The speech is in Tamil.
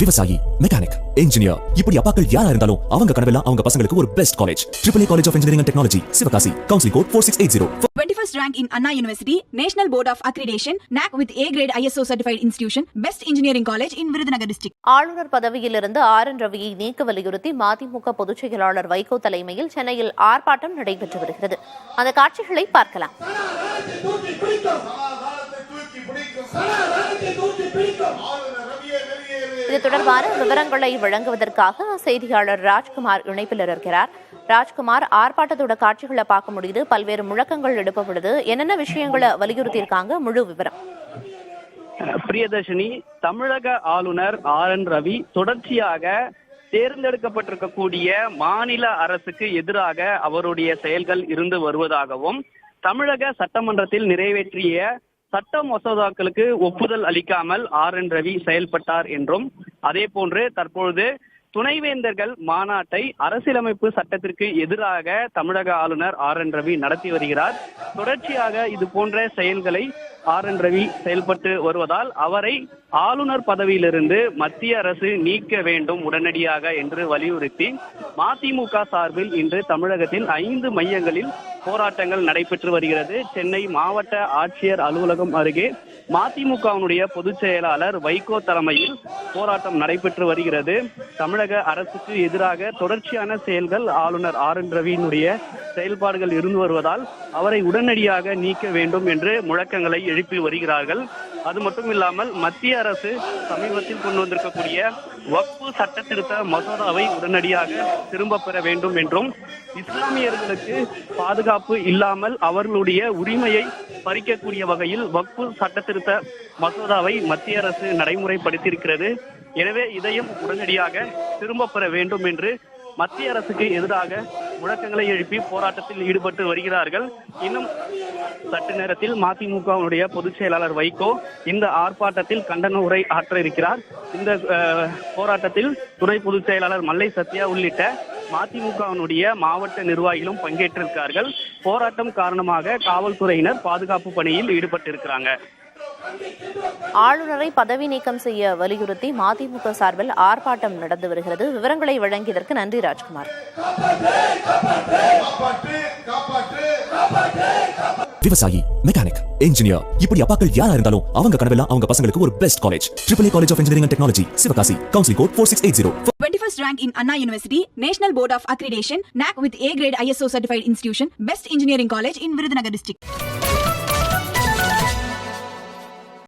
விவசாயி, மெக்கானிக், இன்ஜினியர், இப்படி அப்பாக்கள் யாரா இருந்தாலும் அவங்க கனவெல்லாம் அவங்க பசங்களுக்கு ஒரு best college. AAA College of Engineering and Technology, Sivakasi. Counseling code 4680. 21st rank in Anna University, National Board of Accreditation, NAC with A grade ISO certified institution, Best Engineering College in Virudhunagar district. ஆளுநர் பதவியிலிருந்து ஆர்.என். ரவியை நீக்க வலியுறுத்தி மதிமுக பொதுச் செயலாளர் வைகோ தலைமையில் சென்னையில் ஆர்ப்பாட்டம் நடைபெற்று வருகிறது. அந்த காட்சிகளை பார்க்கலாம். இது தொடர்பான விவரங்களை வழங்குவதற்காக செய்தியாளர் ராஜ்குமார் இணைப்பில் இருக்கிறார். ராஜ்குமார், ஆர்ப்பாட்டத்தோட காட்சிகளை பார்க்க முடியுது, பல்வேறு முழக்கங்கள் எழுப்பப்படுது, என்னென்ன விஷயங்களை வலியுறுத்தி இருக்காங்க, முழு விவரம். பிரியதர்ஷினி, தமிழக ஆளுநர் ஆர்.என். ரவி தொடர்ச்சியாக தேர்ந்தெடுக்கப்பட்டிருக்கக்கூடிய மாநில அரசுக்கு எதிராக அவருடைய செயல்கள் இருந்து வருவதாகவும், தமிழக சட்டமன்றத்தில் நிறைவேற்றிய சட்ட மசோதாக்களுக்கு ஒப்புதல் அளிக்காமல் ஆர்.என். ரவி செயல்பட்டார் என்றும், அதே போன்று தற்பொழுது துணைவேந்தர்கள் மாநாட்டை அரசியலமைப்பு சட்டத்திற்கு எதிராக தமிழக ஆளுநர் ஆர்.என். ரவி நடத்தி வருகிறார். தொடர்ச்சியாக இது போன்ற செயல்களை ஆர்.என். ரவி செயல்பட்டு வருவதால் அவரை ஆளுநர் பதவியிலிருந்து மத்திய அரசு நீக்க வேண்டும் உடனடியாக என்று வலியுறுத்தி மதிமுக சார்பில் இன்று தமிழகத்தில் 5 மையங்களில் போராட்டங்கள் நடைபெற்று வருகிறது. சென்னை மாவட்ட ஆட்சியர் அலுவலகம் அருகே மதிமுகவினுடைய பொதுச் செயலாளர் வைகோ தலைமையில் போராட்டம் நடைபெற்று வருகிறது. தமிழக அரசுக்கு எதிராக தொடர்ச்சியான செயல்கள் ஆளுநர் ஆர்.என். ரவியினுடைய செயல்பாடுகள் இருந்து வருவதால் அவரை உடனடியாக நீக்க வேண்டும் என்று முழக்கங்களை எழுப்பி வருகிறார்கள். அது மட்டும் இல்லாமல் மத்திய அரசு சமீபத்தில் கொண்டு வந்திருக்கக்கூடிய வக்ஃபு சட்ட திருத்த மசோதாவை உடனடியாக திரும்ப பெற வேண்டும் என்றும், இஸ்லாமியர்களுக்கு பாதுகாப்பு இல்லாமல் அவர்களுடைய உரிமையை பறிக்கக்கூடிய வகையில் வக்ஃபு சட்ட திருத்த மசோதாவை மத்திய அரசு நடைமுறைப்படுத்தியிருக்கிறது. எனவே இதையும் உடனடியாக திரும்ப பெற வேண்டும் என்று மத்திய அரசுக்கு எதிராக முழக்கங்களை எழுப்பி போராட்டத்தில் ஈடுபட்டு வருகிறார்கள். இன்னும் சற்று நேரத்தில் மதிமுகவுடைய பொதுச் செயலாளர் வைகோ இந்த ஆர்ப்பாட்டத்தில் கண்டன உரை ஆற்ற இருக்கிறார். இந்த போராட்டத்தில் துணை பொதுச் செயலாளர் மல்லை சத்யா உள்ளிட்ட மதிமுகவினுடைய மாவட்ட நிர்வாகிகளும் பங்கேற்றிருக்கிறார்கள். போராட்டம் காரணமாக காவல்துறையினர் பாதுகாப்பு பணியில் ஈடுபட்டிருக்கிறாங்க. ஆளுநரை பதவி நீக்கம் செய்ய வலியுறுத்தி மதிமுக சார்பில் ஆர்ப்பாட்டம் நடந்து வருகிறது. விவரங்களை வழங்கியதற்கு நன்றி ராஜ்குமார். விவசாயி, மெக்கானிக், இன்ஜினியர், இப்படி அப்பாக்கள் யாரா இருந்தாலும் அவங்க கனவெல்லாம் அவங்க பசங்களுக்கு ஒரு best college. AAA College of Engineering and Technology, Sivakasi. Counseling code 4680. 21st rank in Anna University, National Board of Accreditation, NAC with A grade ISO certified institution, Best Engineering College in Virudhunagar district.